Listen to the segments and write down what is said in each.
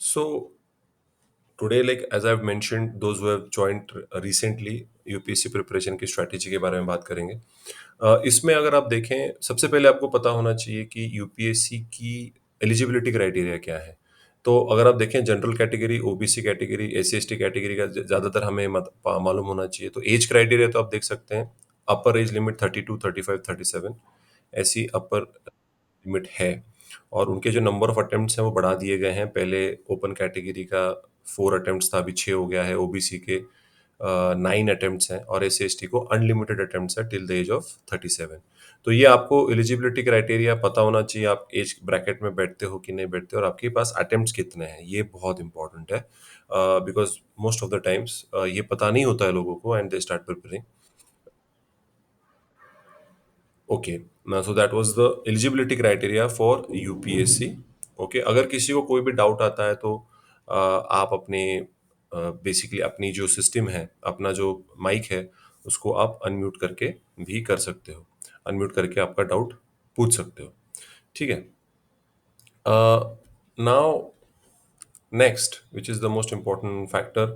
So today, like as I've mentioned, those who have joined recently UPSC preparation की strategy के बारे में बात करेंगे। इसमें अगर आप देखें, सबसे पहले आपको पता होना चाहिए कि यूपीएससी की एलिजिबिलिटी क्राइटेरिया क्या है। तो अगर आप देखें general category, OBC category, SC ST category का ज़्यादातर हमें मालूम होना चाहिए। तो एज क्राइटेरिया तो आप देख सकते हैं, अपर एज लिमिट 32, 35, 37 ऐसी अपर लिमिट है। और उनके जो नंबर ऑफ अटेम्प्ट्स हैं वो बढ़ा दिए गए हैं। पहले ओपन कैटेगरी का 4 अटेम्प्ट्स था, अभी 6 हो गया है। ओबीसी के 9 अटेम्प्ट्स हैं और एससी एसटी को अनलिमिटेड अटेम्प्ट्स है टिल द एज ऑफ 37। तो ये आपको एलिजिबिलिटी क्राइटेरिया पता होना चाहिए, आप एज ब्रैकेट में बैठते हो कि नहीं बैठते और आपके पास अटेम्प्ट्स कितने हैं, ये बहुत इंपॉर्टेंट है। Because most of the times ये पता नहीं होता है लोगों को and they start preparing. Okay, so that was the eligibility criteria for UPSC. Okay, अगर किसी को कोई भी डाउट आता है तो आप अपने बेसिकली अपनी जो सिस्टम है, अपना जो माइक है, उसको आप अनम्यूट करके भी कर सकते हो। अनम्यूट करके आपका डाउट पूछ सकते हो। ठीक है। Now next, which is the most important factor,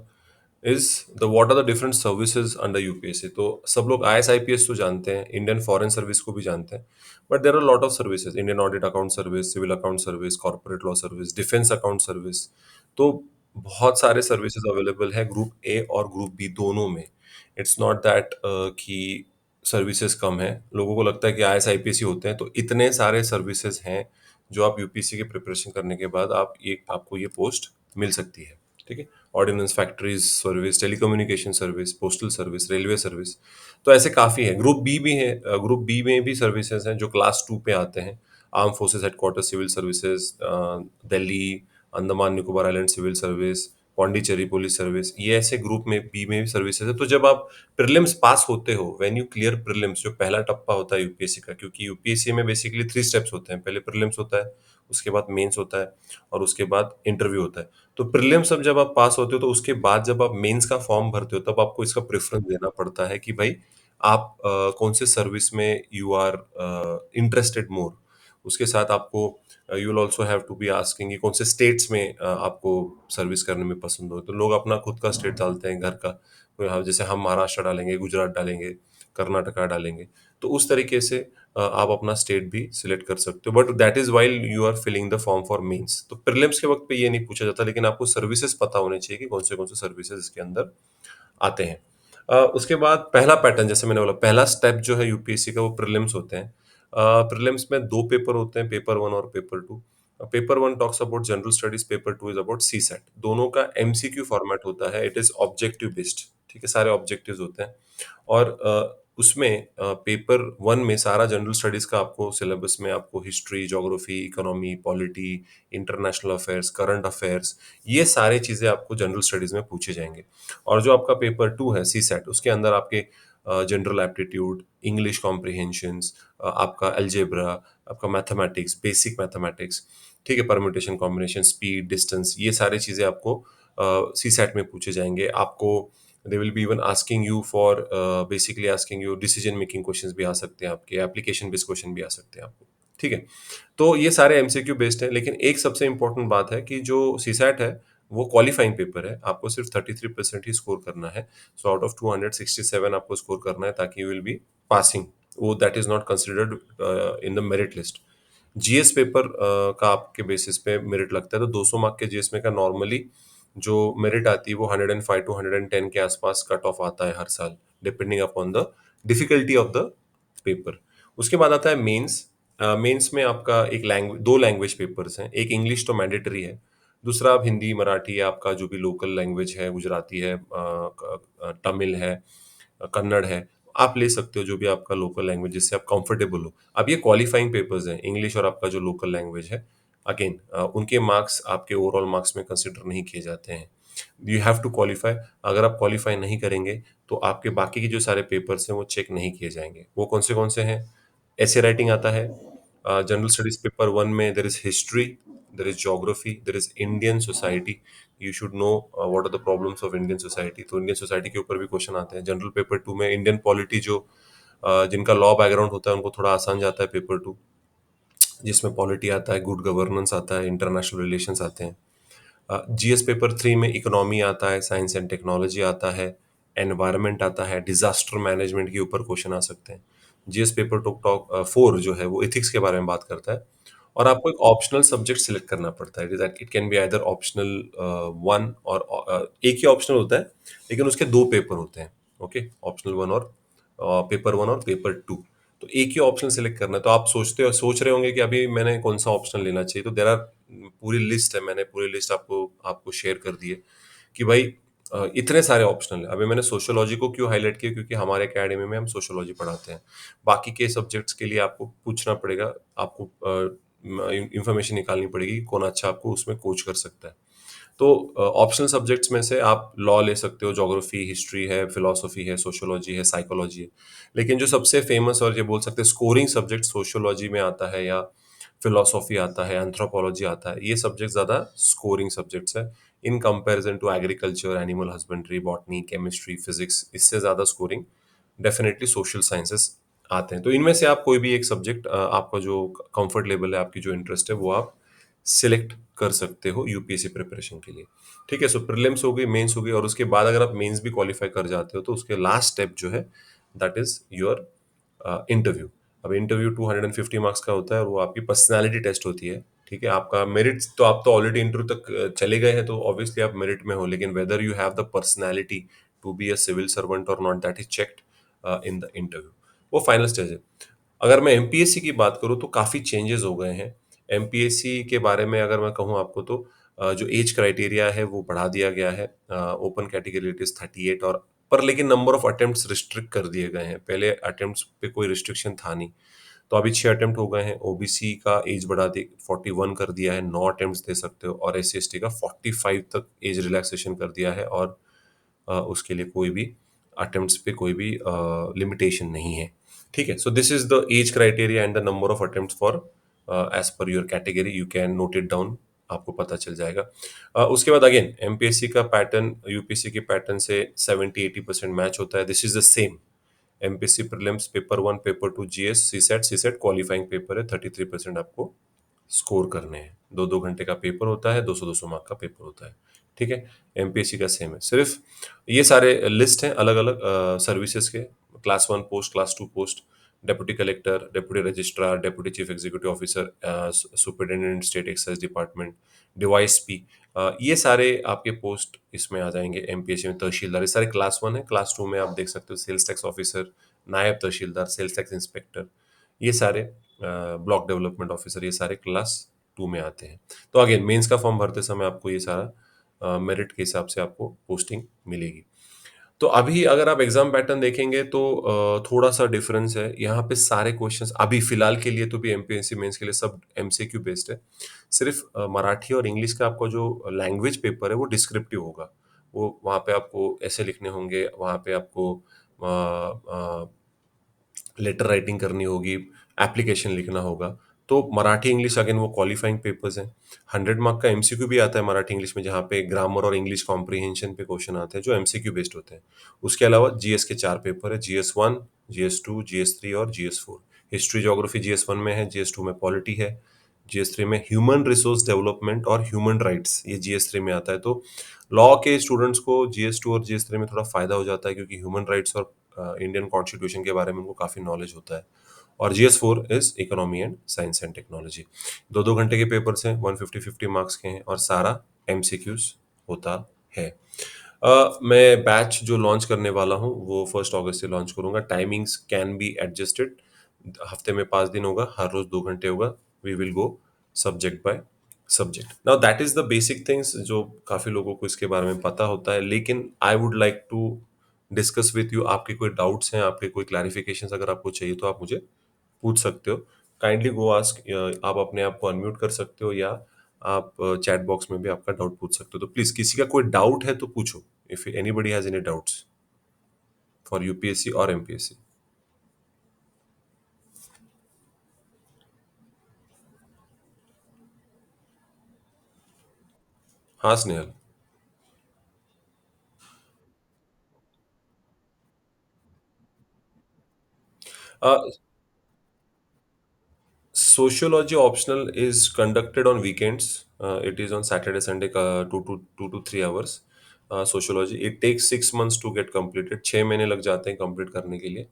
is the what are the different services under UPSC. तो सब लोग आईएएस आईपीएस तो जानते हैं, इंडियन फॉरेन सर्विस को भी जानते हैं, but there are lot of services, Indian audit account service, civil account service, corporate law service, defence account service. तो बहुत सारे सर्विसेज अवेलेबल है ग्रुप ए और ग्रुप बी दोनों में। इट्स नॉट दैट कि सर्विसेज कम है। लोगों को लगता है कि आईएएस आईपीएस ही होते हैं, तो इतने सारे सर्विसेज हैं जो आप यूपीएससी की प्रिपरेशन करने के बाद आपको ये पोस्ट मिल सकती है। ठीक है। Ordnance factories service, telecommunication service, postal service, railway service. तो ऐसे काफ़ी है। ग्रुप बी भी है, ग्रुप बी में भी सर्विसेज हैं जो क्लास 2 पे आते हैं। Arm forces headquarter civil services, Delhi, Andaman Nicobar island civil service, Pondicherry police service, ये ऐसे ग्रुप में बी में भी सर्विसेज है। तो जब आप प्रीलिम्स पास होते हो, व्हेन यू क्लियर प्रीलिम्स, जो पहला टप्पा होता है यूपीएससी का, क्योंकि यूपीएससी में बेसिकली 3 स्टेप्स होते हैं। पहले प्रीलिम्स होता है, उसके बाद मेंस होता है और उसके बाद इंटरव्यू होता है। तो प्रीलिम्स अब जब आप पास होते हो तो उसके बाद जब आप मेंस का फॉर्म भरते हो तब आपको इसका प्रेफरेंस देना पड़ता है कि भाई आप कौन से सर्विस में यू आर इंटरेस्टेड मोर। उसके साथ आपको you will also have to be asking कि कौन से स्टेट्स में आपको सर्विस करने में पसंद हो। तो लोग अपना खुद का स्टेट डालते हैं, घर का। जैसे हम महाराष्ट्र डालेंगे, गुजरात डालेंगे, कर्नाटका डालेंगे। तो उस तरीके से आप अपना स्टेट भी सिलेक्ट कर सकते हो, but that is while you are filling the form for mains. तो प्रीलिम्स के वक्त पे ये नहीं पूछा जाता, लेकिन आपको सर्विसेज पता होने चाहिए कि कौन से सर्विसेज इसके अंदर आते हैं। उसके बाद पहला पैटर्न, जैसे मैंने बोला, पहला स्टेप जो है यूपीएससी का वो प्रीलिम्स होते हैं। प्रीलिम्स में 2 पेपर होते हैं, पेपर 1 और paper 2। Paper 1 talks about general studies, paper 2 is about CSAT. दोनों का एमसीक्यू फॉर्मेट होता है, इट इज ऑब्जेक्टिव बेस्ड। ठीक है, सारे ऑब्जेक्टिव्स होते हैं। और उसमें पेपर 1 में सारा जनरल स्टडीज का आपको सिलेबस में आपको history, geography, economy, polity, international affairs, current affairs, ये सारी चीजें आपको जनरल स्टडीज में पूछे जाएंगे। और जो आपका पेपर 2 है सीसैट, उसके अंदर आपके जनरल एप्टीट्यूड, इंग्लिश कॉम्प्रिहेंशंस, आपका अलजेब्रा, आपका मैथमेटिक्स, बेसिक मैथमेटिक्स, ठीक है, परम्यूटेशन कॉम्बिनेशन, स्पीड, डिस्टेंस, ये सारी चीजें आपको सीसैट में पूछे जाएंगे। आपको they will be even asking you for basically asking you decision making questions भी आ सकते हैं आपके, एप्लीकेशन बेस्ड क्वेश्चन भी आ सकते हैं आपको। ठीक है। तो ये सारे एमसीक्यू बेस्ड है, लेकिन एक सबसे इंपॉर्टेंट बात है कि जो सीसैट है वो क्वालिफाइंग पेपर है। आपको सिर्फ 33% ही स्कोर करना है। सो आउट ऑफ 267 आपको स्कोर करना है ताकि यू विल बी पासिंग। वो that is not considered in the merit list. GS paper का आपके बेसिस पे मेरिट लगता है। तो 200 मार्क के जीएस में का नॉर्मली जो मेरिट आती है वो 105 टू 110 के आसपास कट ऑफ आता है हर साल, depending upon the difficulty of the paper. उसके बाद आता है मेंस। मेंस में आपका एक लैंग्वेज, दो लैंग्वेज पेपर्स हैं। एक इंग्लिश तो मैंडेटरी है, दूसरा आप हिंदी, मराठी, आपका जो भी लोकल लैंग्वेज है, गुजराती है, तमिल है, कन्नड़ है, आप ले सकते हो जो भी आपका लोकल लैंग्वेज जिससे आप कंफर्टेबल हो। अब ये क्वालिफाइंग पेपर्स हैं, इंग्लिश और आपका जो लोकल लैंग्वेज है। अगेन उनके मार्क्स आपके ओवरऑल मार्क्स में कंसिडर नहीं किए जाते हैं। You have to qualify. अगर आप क्वालिफाई नहीं करेंगे तो आपके बाकी के जो सारे पेपर्स हैं वो चेक नहीं किए जाएंगे। वो कौन से हैं? ऐसे राइटिंग आता है। जनरल स्टडीज पेपर 1 में there is history, there is geography, there is Indian society. You should know what are the problems of Indian society. तो इंडियन सोसाइटी के ऊपर भी क्वेश्चन आते हैं। जनरल पेपर 2 में इंडियन पॉलिटी, जो जिनका लॉ बैकग्राउंड होता है उनको थोड़ा आसान जाता है पेपर 2, जिसमें पॉलिटी आता है, गुड गवर्नेंस आता है, इंटरनेशनल रिलेशंस आते हैं। जीएस पेपर 3 में इकोनॉमी आता है, साइंस एंड टेक्नोलॉजी आता है, एनवायरनमेंट आता है, डिजास्टर मैनेजमेंट के ऊपर क्वेश्चन आ सकते हैं। जीएस पेपर टॉक टॉक 4 जो है वो एथिक्स के बारे में बात करता है और आपको एक ऑप्शनल सब्जेक्ट सिलेक्ट करना पड़ता है। It can be either optional 1 और एक ही ऑप्शनल होता है, लेकिन उसके 2 पेपर होते हैं। ओके, ऑप्शनल 1 और पेपर 1 और पेपर 2। तो एक ही ऑप्शन सेलेक्ट करना है। तो आप सोच रहे होंगे कि अभी मैंने कौन सा ऑप्शन लेना चाहिए। तो देयर आर पूरी लिस्ट है, मैंने पूरी लिस्ट आपको आपको शेयर कर दी है कि भाई इतने सारे ऑप्शनल हैं। अभी मैंने सोशियोलॉजी को क्यों हाईलाइट किया, क्योंकि हमारे एकेडमी में हम सोशियोलॉजी पढ़ाते हैं। बाकी के सब्जेक्ट्स के लिए आपको पूछना पड़ेगा, आपको इंफॉर्मेशन निकालनी पड़ेगी कि कौन अच्छा आपको उसमें कोच कर सकता है। तो ऑप्शनल सब्जेक्ट्स में से आप लॉ ले सकते हो, ज्योग्राफी, हिस्ट्री है, फिलोसफी है, सोशियोलॉजी है, साइकोलॉजी है। लेकिन जो सबसे फेमस और ये बोल सकते हैं स्कोरिंग सब्जेक्ट सोशियोलॉजी में आता है, या फिलोसफी आता है, एंथ्रोपोलॉजी आता है, ये सब्जेक्ट ज़्यादा स्कोरिंग सब्जेक्ट्स है in comparison to agriculture, animal husbandry, botany, chemistry, physics. इससे ज़्यादा स्कोरिंग डेफिनेटली सोशल साइंसेस आते हैं। तो इनमें से आप कोई भी एक सब्जेक्ट, आपका जो कंफर्ट लेवल है, आपकी जो इंटरेस्ट है, वो आप सिलेक्ट कर सकते हो यूपीएससी प्रिपरेशन के लिए। ठीक है, सो प्रीलिम्स हो गई, मेंस हो गई, और उसके बाद अगर आप मेंस भी क्वालिफाई कर जाते हो तो उसके लास्ट स्टेप जो है दैट इज योर इंटरव्यू। अब इंटरव्यू 250 मार्क्स का होता है और वो आपकी पर्सनैलिटी टेस्ट होती है। ठीक है, आपका मेरिट तो, आप तो ऑलरेडी इंटरव्यू तक चले गए हैं, तो ऑब्वियसली आप मेरिट में हो, लेकिन whether you have the personality to be a civil servant और not, that is checked in the interview. वो फाइनल स्टेज है। अगर मैं एमपीएससी की बात करूँ तो काफ़ी चेंजेस हो गए हैं। एमपीएससी के बारे में अगर मैं कहूँ आपको तो जो एज क्राइटेरिया है वो बढ़ा दिया गया है। ओपन कैटेगरी इट इज़ 38, और पर लेकिन नंबर ऑफ अटेम्प्ट्स रिस्ट्रिक्ट कर दिए गए हैं। पहले अटेम्प्ट्स पे कोई रिस्ट्रिक्शन था नहीं, तो अभी 6 अटेम्प्ट हो गए हैं। ओबीसी का एज बढ़ा दी, 41 कर दिया है, 9 अटेम्प्ट्स दे सकते हो, और एससी एसटी का 45 तक एज रिलैक्सेशन कर दिया है, और उसके लिए कोई भी अटेम्प्ट्स पे कोई भी लिमिटेशन नहीं है। ठीक है, so this is the age criteria and the number of attempts for as per your category, you can note it down, आपको पता चल जाएगा। उसके बाद अगेन एमपीएससी का पैटर्न यूपीएससी के पैटर्न से 70-80% मैच होता है। This is the same. MPSC prelims paper 1, paper 2 GS, CSAT qualifying paper है, 33% आपको स्कोर करने हैं। 2-2 घंटे का पेपर होता है, 200-200 मार्क का पेपर होता है। ठीक है, एमपीएससी का सेम है। सिर्फ ये सारे लिस्ट हैं अलग अलग सर्विसेज के। Class 1 post, class 2 post, deputy collector, deputy registrar, deputy chief executive officer, superintendent state excise department, device P, ये सारे आपके पोस्ट इसमें आ जाएंगे एमपीएससी में। तहसीलदार, ये सारे क्लास 1 है। क्लास 2 में आप देख सकते हो सेल्स टैक्स ऑफिसर, नायब तहसीलदार, सेल्स टैक्स इंस्पेक्टर, ये सारे ब्लॉक डेवलपमेंट ऑफिसर, ये सारे क्लास 2 में आते हैं। तो अगेन मेंस का फॉर्म भरते समय आपको ये सारा मेरिट के हिसाब से आपको पोस्टिंग मिलेगी। तो अभी अगर आप एग्जाम पैटर्न देखेंगे तो थोड़ा सा डिफरेंस है। यहाँ पे सारे क्वेश्चंस अभी फिलहाल के लिए तो भी एमपीएससी मेंस के लिए सब एमसीक्यू बेस्ड है। सिर्फ मराठी और इंग्लिश का आपका जो लैंग्वेज पेपर है वो डिस्क्रिप्टिव होगा। वो वहाँ पे आपको ऐसे लिखने होंगे, वहाँ पे आपको लेटर राइटिंग करनी होगी, एप्लीकेशन लिखना होगा। तो मराठी इंग्लिश अगेन वो क्वालिफाइंग पेपर्स हैं। 100 मार्क का एमसीक्यू भी आता है मराठी इंग्लिश में, जहाँ पे ग्रामर और इंग्लिश कॉम्प्रिहेंशन पे क्वेश्चन आते हैं जो एमसीक्यू बेस्ड होते हैं। उसके अलावा जीएस के 4 पेपर है, जीएस 1, जीएस 2, जीएस 3 और जीएस 4। हिस्ट्री ज्योग्राफी जीएस 1 में है, जीएस 2 में पॉलिटी है, जीएस 3 में ह्यूमन रिसोर्स डेवलपमेंट और ह्यूमन राइट्स, ये जीएस 3 में आता है। तो लॉ के स्टूडेंट्स को जीएस 2 और जीएस 3 में थोड़ा फायदा हो जाता है, क्योंकि ह्यूमन राइट्स और इंडियन कॉन्स्टिट्यूशन के बारे में उनको काफ़ी नॉलेज होता है। और GS 4 is economy and science and technology. 2-2 घंटे के पेपर्स हैं, 150-50 मार्क्स के हैं, और सारा एमसीक्यूज होता है। मैं बैच जो लॉन्च करने वाला हूँ वो 1 अगस्त से लॉन्च करूंगा। Timings can be adjusted. हफ्ते में 5 दिन होगा, हर रोज 2 घंटे होगा। We will go subject by subject. Now that is the basic things जो काफी लोगों को इसके बारे में पता होता है, लेकिन I would like to discuss with you. आपके कोई डाउट्स हैं, आपके कोई क्लैरिफिकेशन अगर आपको चाहिए तो आप मुझे पूछ सकते हो। काइंडली गो आस्क, आप अपने आप को अनम्यूट कर सकते हो, या आप चैट बॉक्स में भी आपका डाउट पूछ सकते हो। तो प्लीज किसी का कोई डाउट है तो पूछो, if anybody has any doubts for UPSC और एमपीएससी। हाँ Snehal. Sociology optional is conducted on weekends. It is on Saturday, Sunday का 2 to 3 hours. Sociology it takes 6 months to get completed. 6 महीने लग जाते हैं कंप्लीट करने के लिए.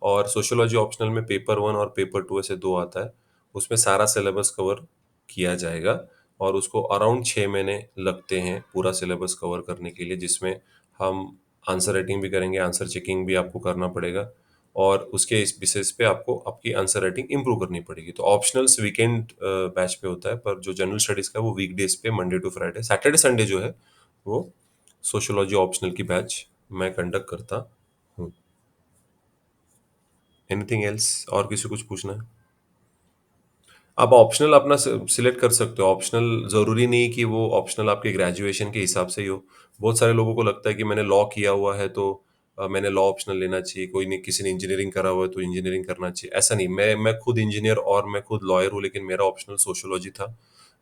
और सोशियोलॉजी ऑप्शनल में पेपर 1 और पेपर 2 ऐसे दो आता है. उसमें सारा सिलेबस कवर किया जाएगा और उसको अराउंड 6 महीने लगते हैं पूरा सिलेबस कवर करने के लिए, जिसमें हम आंसर राइटिंग भी करेंगे, आंसर चेकिंग भी आपको करना पड़ेगा और उसके इस बेसिस पे आपको आपकी आंसर राइटिंग इंप्रूव करनी पड़ेगी. तो ऑप्शनल्स वीकेंड बैच पे होता है, पर जो जनरल स्टडीज का है वो वीकडेज पे, Monday to Friday. Saturday Sunday जो है वो सोशियोलॉजी ऑप्शनल की बैच मैं कंडक्ट करता हूँ. एनीथिंग एल्स, और किसी को कुछ पूछना है? आप ऑप्शनल अपना सिलेक्ट कर सकते हो. ऑप्शनल ज़रूरी नहीं कि वो ऑप्शनल आपके ग्रेजुएशन के हिसाब से ही हो. बहुत सारे लोगों को लगता है कि मैंने लॉ किया हुआ है तो मैंने लॉ ऑप्शनल लेना चाहिए. कोई नहीं, किसी ने इंजीनियरिंग करा हुआ है तो इंजीनियरिंग करना चाहिए. ऐसा नहीं. मैं खुद इंजीनियर और मैं खुद लॉयर हूँ, लेकिन मेरा ऑप्शनल सोशियोलॉजी था.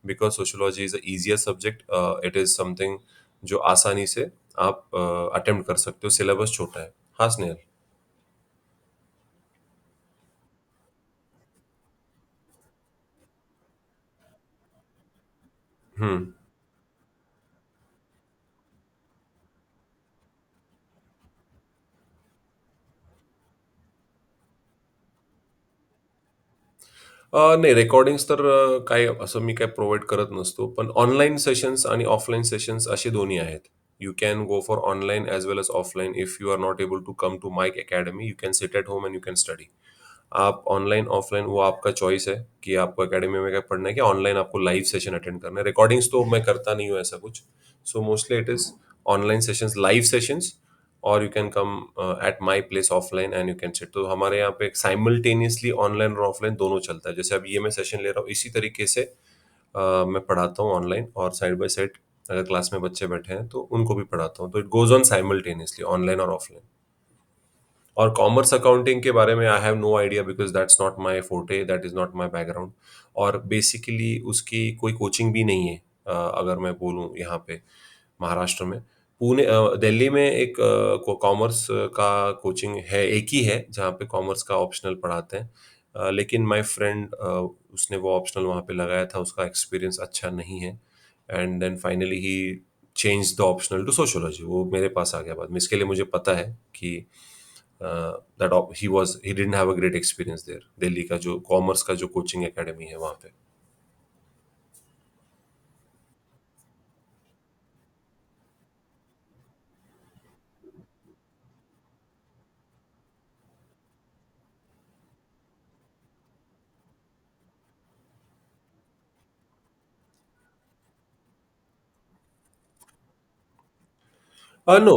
Because sociology is a easier subject. It is something जो आसानी से आप अटेम्प्ट कर सकते हो. सिलेबस छोटा है. हाँ, स्नेहल. हुँ. नाही, रेकॉर्डिंग्स तर काय असं मी काही प्रोव्हाईड करत नसतो. पण ऑनलाईन सेशन्स आणि ऑफलाईन सेशन्स असे दोन्ही आहेत. You can go for online as well as offline. If you are not able to come to my academy, you can sit at home and you can study. आप online, offline वो आपका choice है कि आपको academy में क्या पढ़ना है, कि ऑनलाइन आपको लाइव सेशन अटेंड करना है. रिकॉर्डिंग्स तो मैं करता नहीं हूँ ऐसा कुछ. So mostly it is online sessions, live sessions, और you can come at my place offline and you can sit. तो हमारे यहाँ पे साइमल्टेनियसली ऑनलाइन और ऑफलाइन दोनों चलता है. जैसे अब ये मैं सेशन ले रहा हूँ, इसी तरीके से मैं पढ़ाता हूँ ऑनलाइन, और साइड बाय साइड अगर क्लास में बच्चे बैठे हैं तो उनको भी पढ़ाता हूँ. तो it goes on simultaneously online और ऑफलाइन. और कॉमर्स अकाउंटिंग के बारे में I have no idea, because that's not my forte, that is not my background. और बेसिकली उसकी कोई कोचिंग भी नहीं है. अगर मैं बोलूँ यहाँ पे महाराष्ट्र में, दिल्ली में एक कॉमर्स का कोचिंग है, एक ही है जहाँ पे कॉमर्स का ऑप्शनल पढ़ाते हैं. लेकिन माय फ्रेंड, उसने वो ऑप्शनल वहाँ पे लगाया था, उसका एक्सपीरियंस अच्छा नहीं है. And then finally he change the optional to sociology. वो मेरे पास आ गया बाद में. इसके लिए मुझे पता है कि that he didn't have a great experience there. Delhi का जो कॉमर्स का जो कोचिंग एकेडमी है वहाँ पे. नो.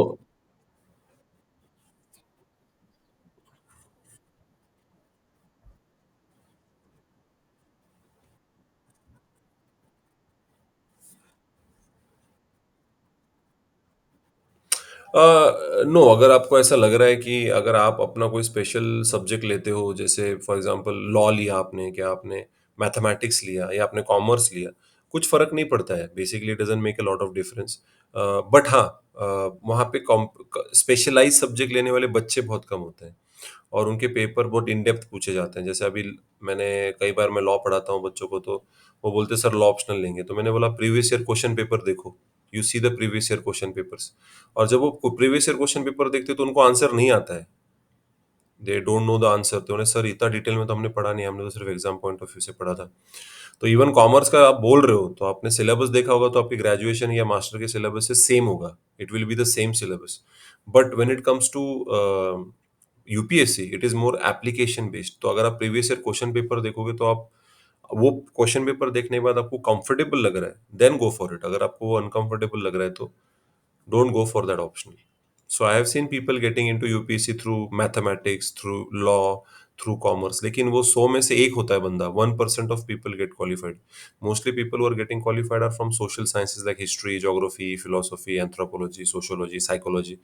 नो, अगर आपको ऐसा लग रहा है कि अगर आप अपना कोई स्पेशल सब्जेक्ट लेते हो, जैसे फॉर एग्जांपल लॉ लिया आपने, क्या आपने मैथमेटिक्स लिया या आपने कॉमर्स लिया, कुछ फ़र्क नहीं पड़ता है. Basically it doesn't make a lot of difference. But हाँ, वहाँ पे स्पेशलाइज़ सब्जेक्ट लेने वाले बच्चे बहुत कम होते हैं और उनके पेपर बहुत इन डेप्थ पूछे जाते हैं. जैसे अभी मैंने कई बार मैं लॉ पढ़ाता हूँ बच्चों को, तो वो बोलते हैं सर लॉ ऑप्शनल लेंगे. तो मैंने बोला प्रीवियस ईयर क्वेश्चन पेपर देखो. You see the previous year question papers. और जब वो प्रीवियस ईयर क्वेश्चन पेपर देखते हैं तो उनको आंसर नहीं आता है. They don't know the answer. तो उन्हें सर इतना डिटेल में तो हमने पढ़ा नहीं, हमने तो सिर्फ एग्जाम पॉइंट ऑफ व्यू से पढ़ा था. तो इवन कॉमर्स का आप बोल रहे हो तो आपने सिलेबस देखा होगा, तो आपकी ग्रेजुएशन या मास्टर के सिलेबस से सेम होगा. It will be the same syllabus. But when it comes to UPSC, it is more application based. तो अगर आप प्रीवियस ईयर क्वेश्चन पेपर देखोगे तो आप वो क्वेश्चन पेपर देखने के बाद आपको कंफर्टेबल लग रहा है, देन गो फॉर इट. अगर आपको वो अनकंफर्टेबल लग रहा है तो don't go for that option. So I have seen people getting into UPSC through mathematics, through law, through commerce. लेकिन वो 100 में से एक होता है बंदा. 1% of people get qualified. Mostly people who are getting qualified are from social sciences like history, geography, philosophy, anthropology, sociology, psychology.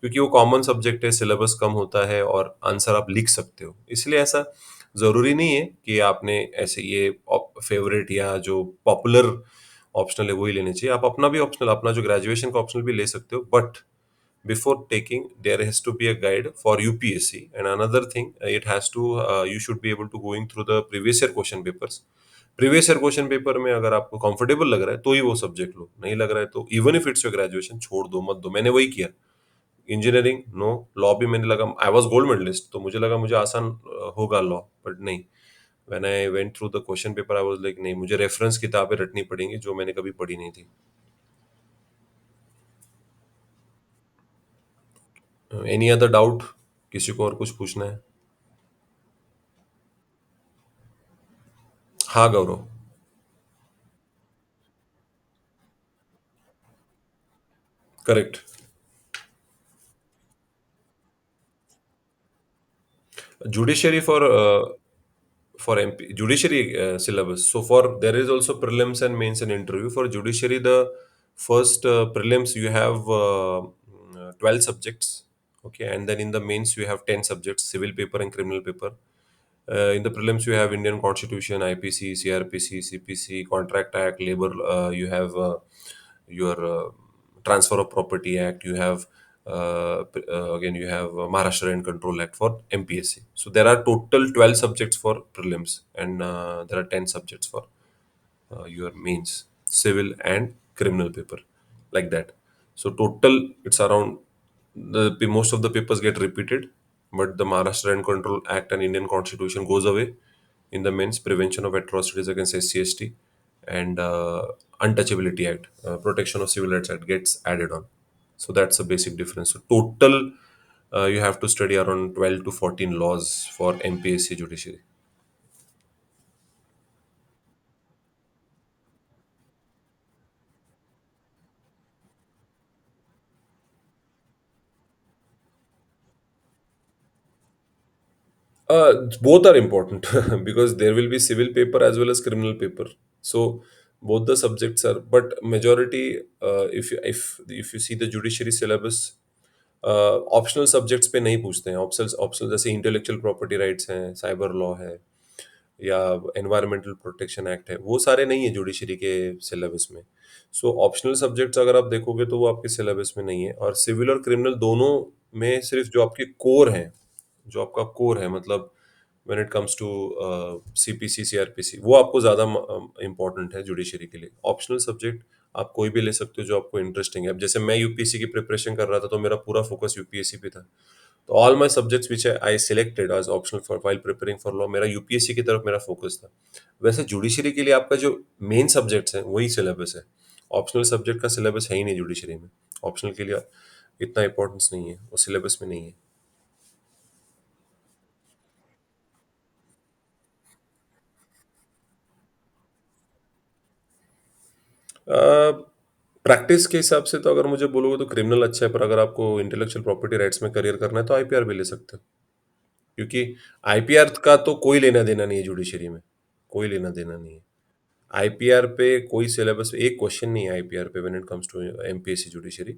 क्योंकि वो कॉमन सब्जेक्ट है, सिलेबस कम होता है और आंसर आप लिख सकते हो. इसलिए ऐसा ज़रूरी नहीं है कि आपने ऐसे ये फेवरेट या जो पॉपुलर ऑप्शनल है वही लेने चाहिए. आप अपना भी ऑप्शनल, अपना जो ग्रेजुएशन का ऑप्शनल भी ले सकते हो. But before taking, there has to be a guide for UPSC. And another thing, it has to you should be able to going through the previous year question papers. Previous year question paper में अगर आपको comfortable लग रहा है तो ही वो subject लो, नहीं लग रहा है तो even if it's your graduation छोड़ दो, मत दो। मैंने वही किया। इंजीनियरिंग नो, लॉ भी मैंने लगा, आई वाज गोल्ड मेडलिस्ट तो मुझे लगा मुझे आसान होगा लॉ, बट नहीं। When I went through the question paper I was like नहीं, मुझे रेफरेंस किताबें रटनी पड़ेंगी जो मैंने कभी पढ़ी नहीं थी। Any other doubt? किसी को और कुछ पूछना है? हाँ गौरव। Correct. Judiciary for MP judiciary syllabus. So for there is also prelims and mains and interview. For judiciary, the first prelims you have 12 subjects, okay, and then in the mains you have 10 subjects, civil paper and criminal paper. In the prelims you have Indian Constitution, IPC, CRPC, CPC, Contract Act, Labor. You have your Transfer of Property Act. You have again you have Maharashtra and Control Act for MPSC. So there are total 12 subjects for prelims, and there are 10 subjects for your mains, civil and criminal paper, like that. So total it's around most of the papers get repeated, but the Maharashtra and Control Act and Indian Constitution goes away in the mains. Prevention of atrocities against SC/ST and Untouchability Act, Protection of Civil Rights Act gets added on. So that's a basic difference. So total, you have to study around 12 to 14 laws for MPSC judiciary. Both are important because there will be civil paper as well as criminal paper. So both the subjects are, but majority, if you see the judiciary syllabus, optional subjects पे नहीं पूछते हैं। Optional optional जैसे intellectual property rights हैं, cyber law है, या environmental protection act है, वो सारे नहीं है जुडिशरी के सिलेबस में। सो ऑप्शनल सब्जेक्ट्स अगर आप देखोगे तो वो आपके सिलेबस में नहीं है। और सिविल और क्रिमिनल दोनों में सिर्फ जो आपके कोर हैं, जो आपका कोर है, मतलब when it comes to CPC, CrPC, वो आपको ज़्यादा इंपॉर्टेंट है जुडिशरी के लिए। ऑप्शनल सब्जेक्ट आप कोई भी ले सकते हो जो आपको इंटरेस्टिंग है। अब जैसे मैं यूपीएससी की प्रिपरेशन कर रहा था तो मेरा पूरा फोकस यूपीएससी पे था। तो all my subjects which I selected as optional for while preparing for law, मेरा यूपीएससी की तरफ मेरा फोकस था। वैसे जुडिशरी के लिए आपका जो मेन सब्जेक्ट्स हैं वही सिलेबस है। ऑप्शनल सब्जेक्ट का सिलेबस है ही नहीं जुडिशरी में। ऑप्शनल के लिए इतना इंपॉर्टेंस नहीं है, वो सिलेबस में नहीं है। प्रैक्टिस के हिसाब से तो अगर मुझे बोलोगे तो क्रिमिनल अच्छा है, पर अगर आपको इंटेलेक्चुअल प्रॉपर्टी राइट्स में करियर करना है तो आईपीआर भी ले सकते हो। क्योंकि आईपीआर का तो कोई लेना देना नहीं है जुडिशरी में, कोई लेना देना नहीं है। आईपीआर पे कोई सिलेबस एक क्वेश्चन नहीं है आईपीआर पे when it comes to MPSC judiciary.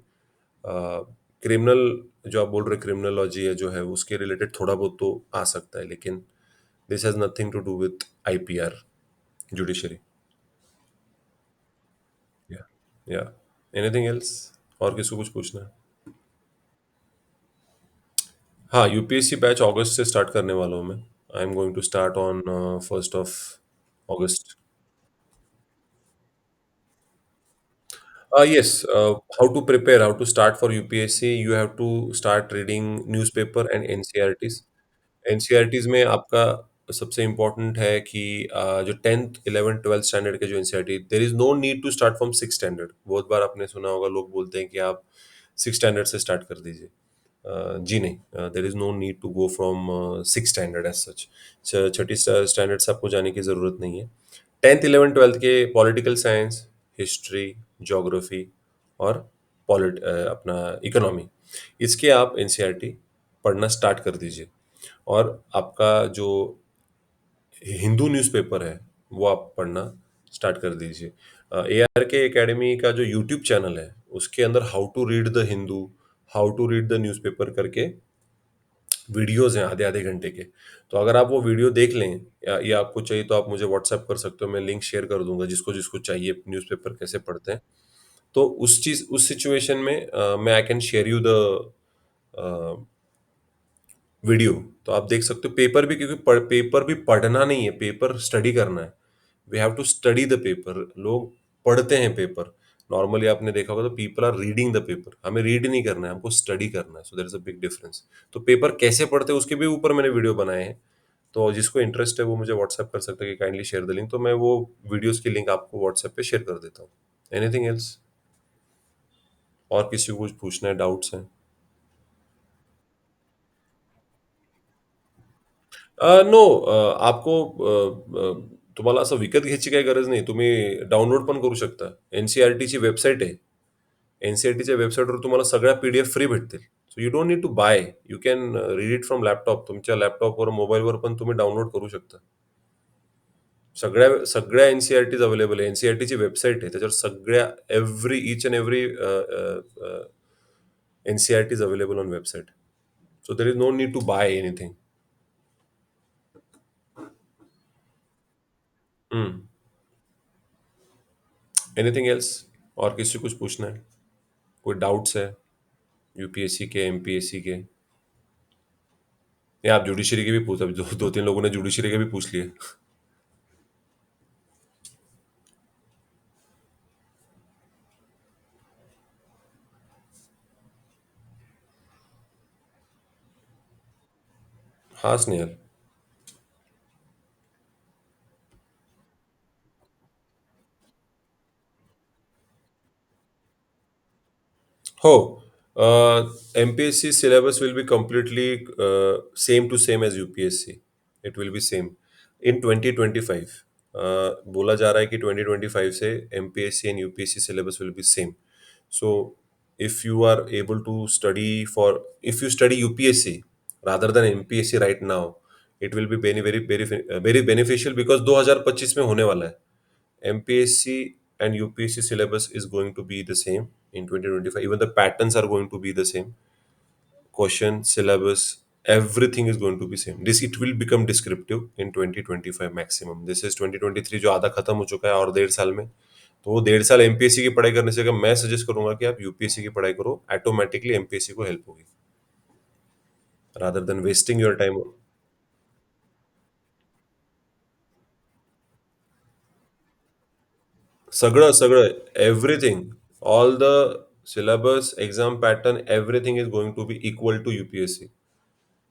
Criminal जो आप बोल रहे क्रिमिनोलॉजी है जो है उसके रिलेटेड थोड़ा बहुत तो आ सकता है, लेकिन this has nothing to do with IPR judiciary. या या एनीथिंग एल्स? और किसी को कुछ पूछना है? हाँ, यूपीएससी बैच अगस्त से स्टार्ट करने वाला हूँ मैं। I am going to start on 1st of August. Yes, how to prepare, how to start for UPSC, you have to start reading newspaper and NCRTs। NCERTs में आपका सबसे इम्पोर्टेंट है कि जो 10th 11th 12th स्टैंडर्ड के जो NCERT, there is no need to start from 6th standard. बहुत बार आपने सुना होगा लोग बोलते हैं कि आप 6th स्टैंडर्ड से स्टार्ट कर दीजिए। जी नहीं, there is no need to go from 6th standard as such. छठी स्टैंडर्ड से आपको जाने की ज़रूरत नहीं है। 10th 11th 12th के पॉलिटिकल साइंस, हिस्ट्री, ज्योग्राफी और अपना इकोनॉमी, इसके आप एनसीईआरटी पढ़ना स्टार्ट कर दीजिए। और आपका जो हिंदू न्यूज़पेपर है वो आप पढ़ना स्टार्ट कर दीजिए। ए आर के एकेडमी का जो यूट्यूब चैनल है उसके अंदर how to read the Hindu, how to read the newspaper करके वीडियोस हैं आधे आधे घंटे के। तो अगर आप वो वीडियो देख लें, या आपको चाहिए तो आप मुझे व्हाट्सएप कर सकते हो, मैं लिंक शेयर कर दूंगा जिसको जिसको चाहिए न्यूज़पेपर कैसे पढ़ते हैं। तो उस सिचुएशन में मैं I can share you the video. तो आप देख सकते हो पेपर भी, क्योंकि पेपर भी पढ़ना नहीं है, पेपर स्टडी करना है। We have to study the paper. लोग पढ़ते हैं पेपर। नॉर्मली आपने देखा होगा तो people are reading the paper. हमें रीड नहीं करना है, हमको स्टडी करना है। So there is a big difference. तो पेपर कैसे पढ़ते हैं उसके भी ऊपर मैंने वीडियो बनाए हैं। तो जिसको इंटरेस्ट है वो मुझे व्हाट्सएप कर सकता है कि काइंडली शेयर द लिंक, तो मैं वो वीडियोस की लिंक आपको व्हाट्सएप पे शेयर कर देता हूँ। Anything else? और किसी को कुछ पूछना है, डाउट्स हैं? नो, आपको तुम्हाला असं विकत घ्यायची काही गरज नाही. तुम्ही डाउनलोड पण करू शकता. एन-सी-आर-टीची वेबसाईट आहे. एन-सी-आर-टीच्या वेबसाईटवर तुम्हाला सगळ्या पी-डी-एफ फ्री भेटतील. So you don't need to buy. You can read it from laptop. तुमच्या लॅपटॉपवर, मोबाईलवर पण तुम्ही डाउनलोड करू शकता. सगळ्या सगळ्या एन-सी-आर-टीज अवेलेबल आहे. एन-सी-आर-टीची वेबसाईट आहे. त्याच्यावर सगळ्या each and every NCERT is available on website. So there is no need to buy anything. Hmm. Anything else? और किसी को कुछ पूछना है? कोई डाउट्स है यूपीएससी के, एमपीएससी के? या आप जुडिशरी के भी पूछ, अभी दो दो तीन लोगों ने जुडिशरी के भी पूछ लिए। हाँ स्नेहल। हो. MPSC syllabus will be completely same to same as UPSC. It will be same in 2025. बोला जा रहा है कि 2025 से MPSC and UPSC syllabus will be same. So if you are able to study for if you study UPSC rather than MPSC right now, it will be very beneficial because 2025 में होने वाला है. MPSC and UPSC syllabus is going to be the same in 2025. Even the patterns are going to be the same. Question, syllabus, everything is going to be same. This it will become descriptive in 2025 maximum. This is 2023 जो आधा खत्म हो चुका है और 1.5 साल में. तो वो 1.5 साल एमपीएससी की पढ़ाई करने से मैं सजेस्ट करूंगा कि आप यूपीएससी की पढ़ाई करो. ऑटोमेटिकली एमपीएससी को हेल्प होगी rather than wasting your time. सगळं सगळं everything, all the syllabus, exam pattern, everything is going to be equal to UPSC.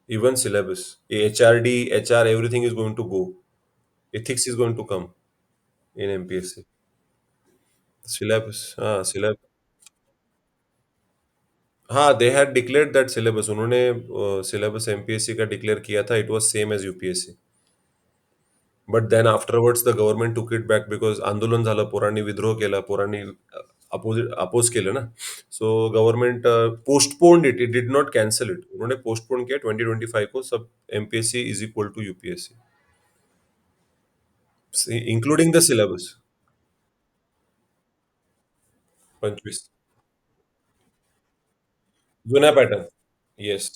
Even syllabus, HRD, HR, everything is going to go. Ethics is going to come in MPSC. Syllabus, हाँ syllabus. हाँ, they had declared that syllabus. उन्होंने syllabus MPSC का declare किया था. It was same as UPSC. But then afterwards the government took it back because आंदोलन झालं, पोरांनी विद्रोह केला, पोरांनी अपोज केलं ना. So government postponed it. It did not cancel it. उन्होंने पोस्टपोन किया 2025 को. सब MPSC is equal to UPSC including the syllabus. 25 जुना pattern. Yes.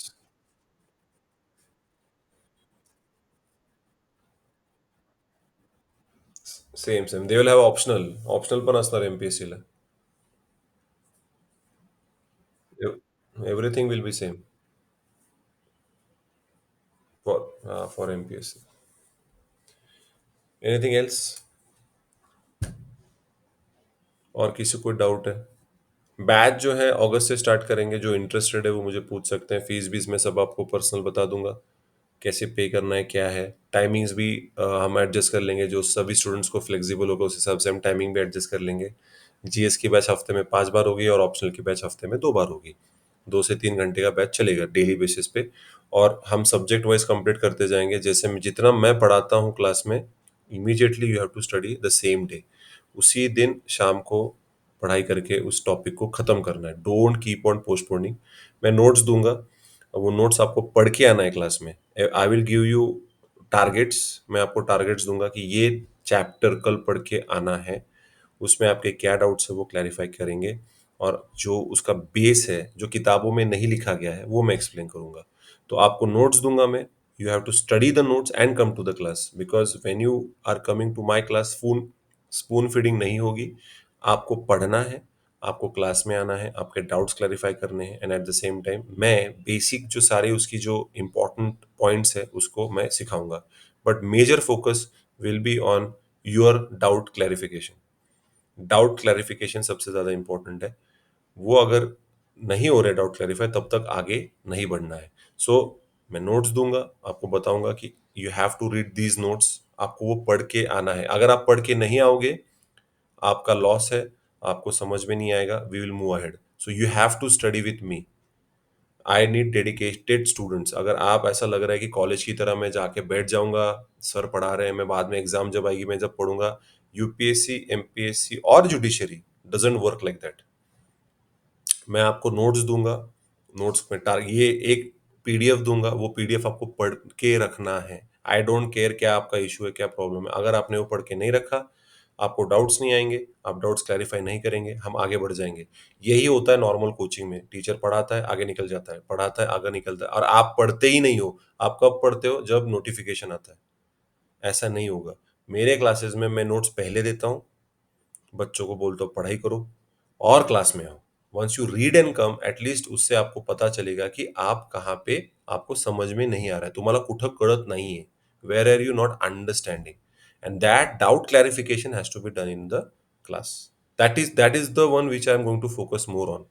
Same same they will have optional. Optional पण असणार एमपीएससी ला. Everything will be same for MPSC. Anything else? और किसी को डाउट है? बैच जो है अगस्त से स्टार्ट करेंगे. जो इंटरेस्टेड है वो मुझे पूछ सकते हैं. फीस बीस मैं सब आपको पर्सनल बता दूंगा, कैसे पे करना है, क्या है. टाइमिंग्स भी हम एडजस्ट कर लेंगे. जो सभी स्टूडेंट्स को फ्लेक्सिबल होगा उस हिसाब से हम टाइमिंग भी एडजस्ट कर लेंगे. जीएस की बैच हफ्ते में 5 बार होगी और ऑप्शनल की बैच हफ्ते में 2 बार होगी. 2 से 3 घंटे का बैच चलेगा डेली बेसिस पे. और हम सब्जेक्ट वाइज कंप्लीट करते जाएंगे. जैसे जितना मैं पढ़ाता हूँ क्लास में, immediately you have to study the same day. उसी दिन शाम को पढ़ाई करके उस टॉपिक को खत्म करना है. Don't keep on postponing. मैं नोट्स दूंगा, वो नोट्स आपको पढ़ के आना है क्लास में. आई विल गिव यू टारगेट्स. मैं आपको टारगेट्स दूंगा कि ये चैप्टर कल पढ़ के आना है. उसमें आपके क्या डाउट्स है वो क्लैरिफाई करेंगे. और जो उसका बेस है जो किताबों में नहीं लिखा गया है वो मैं एक्सप्लेन करूंगा. तो आपको नोट्स दूंगा मैं. You have to study the notes and come to the class because when you are coming to my class, spoon spoon feeding नहीं होगी. आपको पढ़ना है, आपको क्लास में आना है, आपके डाउट्स क्लैरिफाई करने हैं. And at the same time मैं बेसिक जो सारे उसकी जो इम्पोर्टेंट पॉइंट्स है उसको मैं सिखाऊंगा. But major focus will be on your doubt clarification. Doubt clarification सबसे ज्यादा इंपॉर्टेंट है। वो अगर नहीं हो रहा है डाउट क्लैरिफाई, तब तक आगे नहीं बढ़ना है। सो मैं नोट्स दूंगा, आपको बताऊंगा कि you have to read these notes, आपको वो पढ़ के आना है। अगर आप पढ़ के नहीं आओगे, आपका लॉस है, आपको समझ में नहीं आएगा, we will move ahead. So you have to study with me. I need dedicated students. अगर आप ऐसा लग रहा है कि कॉलेज की तरह मैं जाके बैठ जाऊंगा, सर पढ़ा रहे हैं, मैं बाद में एग्जाम जब आएगी मैं जब पढ़ूंगा, यूपीएससी, एमपीएससी और judiciary doesn't work like that. मैं आपको नोट्स दूंगा, नोट्स में ये एक पीडीएफ दूंगा, वो पीडीएफ आपको पढ़ के रखना है। आई डोंट केयर क्या आपका इशू है, क्या प्रॉब्लम है, अगर आपने वो पढ़ के नहीं रखा, आपको डाउट्स नहीं आएंगे, आप डाउट्स क्लैरिफाई नहीं करेंगे, हम आगे बढ़ जाएंगे। यही होता है नॉर्मल कोचिंग में, टीचर पढ़ाता है आगे निकल जाता है, पढ़ाता है आगे निकलता है, और आप पढ़ते ही नहीं हो। आप कब पढ़ते हो? जब नोटिफिकेशन आता है। ऐसा नहीं होगा। मेरे क्लासेस में मैं नोट्स पहले देता हूँ, बच्चों को बोलता हूँ पढ़ाई करो और क्लास में आओ। Once you read and come, at least उससे आपको पता चलेगा कि आप कहाँ पे, आपको समझ में नहीं आ रहा है, तुम्हारा कुठं कळत नहीं है, where are you not understanding, and that doubt clarification has to be done in the class. That is the one which I am going to focus more on,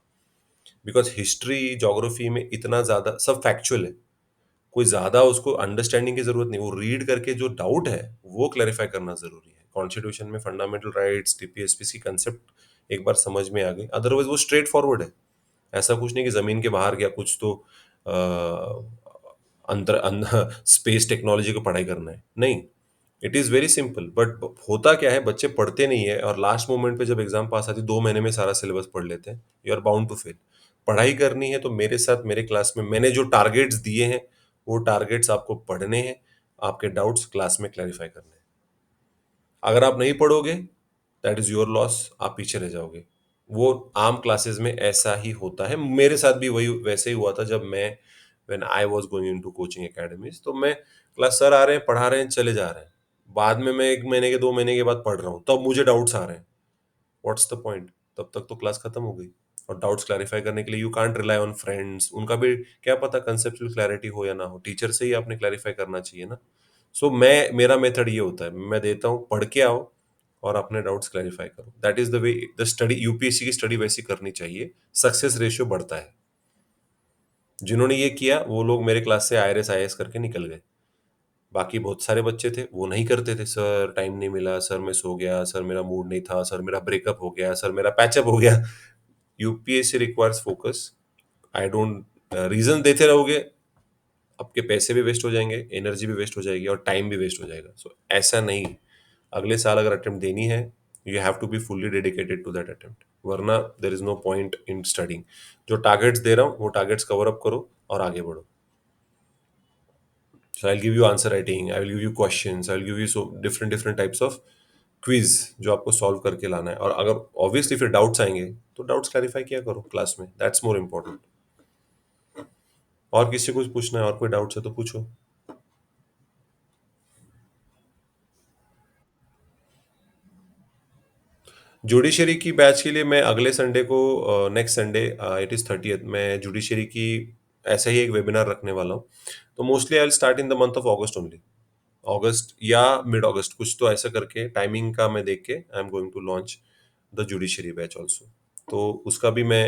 because history geography में इतना ज्यादा सब factual है, कोई ज्यादा उसको understanding की जरूरत नहीं। वो रीड करके जो डाउट है वो क्लैरिफाई करना जरूरी है। कॉन्स्टिट्यूशन में फंडामेंटल राइट्स, टीपीएसपीसी की कंसेप्ट एक बार समझ में आ गई, अदरवाइज वो स्ट्रेट फॉरवर्ड है। ऐसा कुछ नहीं कि जमीन के बाहर गया कुछ तो अंतर स्पेस टेक्नोलॉजी को पढ़ाई करना है, नहीं। It is very simple. But होता क्या है, बच्चे पढ़ते नहीं है और लास्ट मोमेंट पे जब एग्जाम पास आती है 2 महीने में सारा सिलेबस पढ़ लेते हैं। You are bound to fail. पढ़ाई करनी है तो मेरे साथ, मेरे क्लास में मैंने जो टारगेट्स दिए हैं, वो टारगेट्स आपको पढ़ने हैं, आपके डाउट्स क्लास में क्लैरिफाई करने हैं। अगर आप नहीं पढ़ोगे, दैट इज योर लॉस, आप पीछे रह जाओगे। वो आम क्लासेस में ऐसा ही होता है, मेरे साथ भी वही वैसे ही हुआ था जब मैं, when I was going into coaching academies, तो मैं क्लास, सर आ रहे हैं पढ़ा रहे हैं चले जा रहे हैं, बाद में मैं 1 महीने के 2 महीने के बाद पढ़ रहा हूँ, तब मुझे डाउट्स आ रहे हैं। What's the point? तब तक तो क्लास खत्म हो गई। और डाउट्स क्लैरिफाई करने के लिए you can't rely on friends, उनका भी क्या पता कंसेप्चुअल क्लैरिटी हो या ना हो, टीचर से ही आपने क्लैरिफाई करना चाहिए ना। सो मैं, मेरा मेथड ये होता है, मैं देता हूँ पढ़ के आओ और अपने डाउट्स क्लैरिफाई करो। That is the way the study, UPSC की स्टडी वैसी करनी चाहिए, सक्सेस रेशियो बढ़ता है। जिन्होंने ये किया वो लोग मेरे क्लास से आईआरएस आईएएस करके निकल गए। बाकी बहुत सारे बच्चे थे वो नहीं करते थे, सर टाइम नहीं मिला, सर मैं सो गया, सर मेरा मूड नहीं था, सर मेरा ब्रेकअप हो गया, सर मेरा पैचअप हो गया। UPSC requires focus. I don't, reason देते रहोगे, आपके पैसे भी वेस्ट हो जाएंगे, एनर्जी भी वेस्ट हो जाएगी और टाइम भी वेस्ट हो जाएगा। सो ऐसा नहीं। अगले साल अगर अटेम्प्ट देनी है, you have to be fully dedicated to that attempt, वरना there is no point in studying. जो टारगेट्स दे रहा हूँ वो टारगेट्स कवर अप करो और आगे बढ़ो। So I will give you answer writing, I will give you questions, I will give you so different different types of quiz जो आपको सॉल्व करके लाना है। और अगर ऑब्वियसली फिर डाउट्स आएंगे तो डाउट्स क्लैरिफाई किया करो क्लास में, दैट्स मोर इम्पोर्टेंट। और किसी को कुछ पूछना है और कोई डाउट्स है तो पूछो। जुडिशरी की बैच के लिए मैं अगले संडे को, next Sunday, it is 30th, मैं जुडिशरी की ऐसा ही एक वेबिनार रखने वाला हूँ। तो mostly I will start in the month of August only, August या मिड अगस्त, कुछ तो ऐसा करके टाइमिंग का मैं देख के I am going to launch the judiciary batch also. तो उसका भी मैं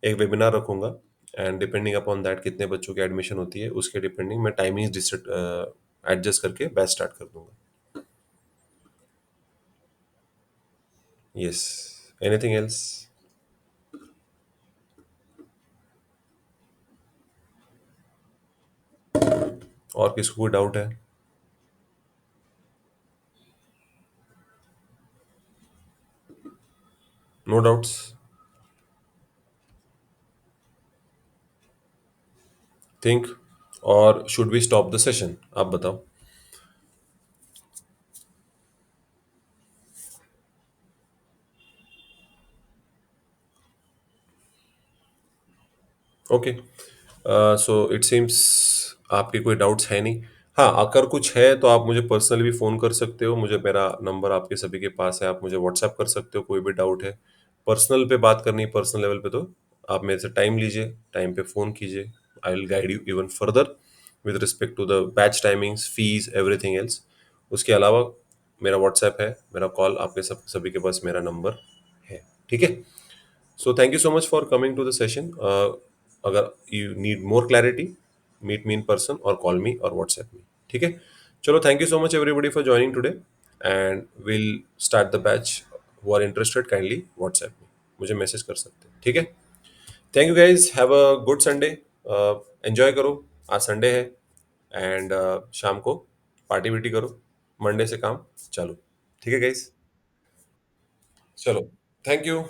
एक वेबिनार रखूंगा, एंड डिपेंडिंग अपॉन दैट कितने बच्चों की एडमिशन होती है उसके डिपेंडिंग मैं टाइमिंग एडजस्ट करके बैच स्टार्ट कर दूंगा। यस। Anything else? और किसको कोई डाउट है? No doubts? थिंक, और should we stop the session, आप बताओ। ओके, सो इट सीम्स आपके कोई डाउट्स है नहीं। हाँ, अगर कुछ है तो आप मुझे पर्सनली भी फ़ोन कर सकते हो, मुझे, मेरा नंबर आपके सभी के पास है, आप मुझे व्हाट्सएप कर सकते हो, कोई भी डाउट है। पर्सनल पे बात करनी है, पर्सनल लेवल पे, तो आप मेरे से टाइम लीजिए, टाइम पे फ़ोन कीजिए। I will guide you even further with respect to the batch timings, fees, everything else. उसके अलावा मेरा व्हाट्सएप है, मेरा कॉल, आपके सभी के पास मेरा नंबर है। ठीक है। So thank you so much for coming to the session. अगर you need more clarity, meet me in person और कॉल मी और व्हाट्सएप मी। ठीक है। चलो, thank you so much everybody for joining today, and will start the batch. Who are interested kindly WhatsApp me, मुझे message कर सकते हैं। ठीक है। Thank you guys, have a good Sunday. Enjoy करो, आज संडे है, एंड शाम को पार्टी विटी करो, मंडे से काम चालू। ठीक है गाइज। चलो, थैंक यू।